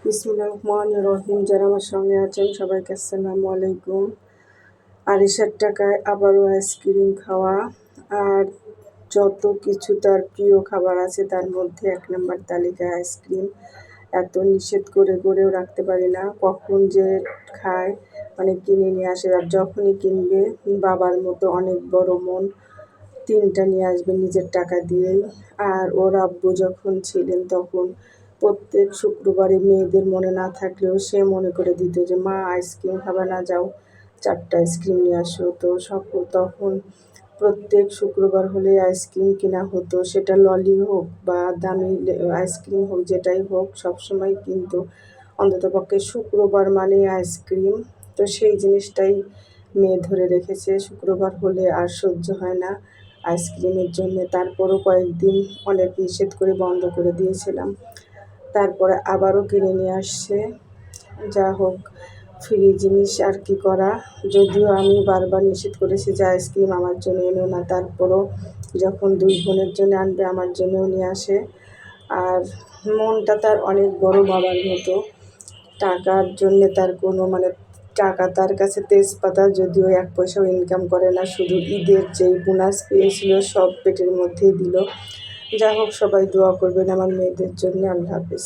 বিসমিল্লাহির রহমানির রহিম। যারা আমার সঙ্গে আছেন সবাইকে আসসালামু আলাইকুম। আরিশার টাকায় আবারও আইসক্রিম খাওয়া, আর যত কিছু তার প্রিয় খাবার আছে তার মধ্যে 1 নম্বর তালিকায় আইসক্রিম। এত নিষেধ করে করেও রাখতে পারি না, কখন যে খায়, মানে কিনে নিয়ে আসে। আর যখনই কিনবে বাবার মতো অনেক বড় মন, 3টা নিয়ে আসবে নিজের টাকা দিয়েই। আর ওর আব্বু যখন ছিলেন তখন প্রত্যেক শুক্রবারে মেয়েদের মনে না থাকলেও সে মনে করে দিত যে মা আইসক্রিম খাবে না, যাও 4টা আইসক্রিম নিয়ে আসো। তো তখন প্রত্যেক শুক্রবার হলে আইসক্রিম কেনা হতো, সেটা ললি হোক বা দামি আইসক্রিম হোক, যেটাই হোক সবসময় কিন্তু অন্ততপক্ষে শুক্রবার মানে আইসক্রিম। তো সেই জিনিসটাই মেয়ে ধরে রেখেছে, শুক্রবার হলে আর সহ্য হয় না আইসক্রিমের জন্যে। তারপরও কয়েকদিন অনেক নিষেধ করে বন্ধ করে দিয়েছিলাম, তারপরে আবারও কিনে নিয়ে আসছে। যা হোক, ফ্রি জিনিস আর কি করা। যদিও আমি বারবার নিষেধ করেছি যে আইসক্রিম আমার জন্য এনো না, তারপরও যখন 2 বোনের জন্য আনবে আমার জন্যও নিয়ে আসে। আর মনটা তার অনেক বড় বাবার মতো। টাকার জন্যে তার কোনো টাকা তার কাছে তেজপাতা, যদিও 1 পয়সাও ইনকাম করে না, শুধু ঈদের যেই বোনাস পেয়েছিল সব পেটের মধ্যেই দিল। যা হোক, সবাই দোয়া করবেন আমার মেয়েদের জন্য। আল্লাহ হাফেজ।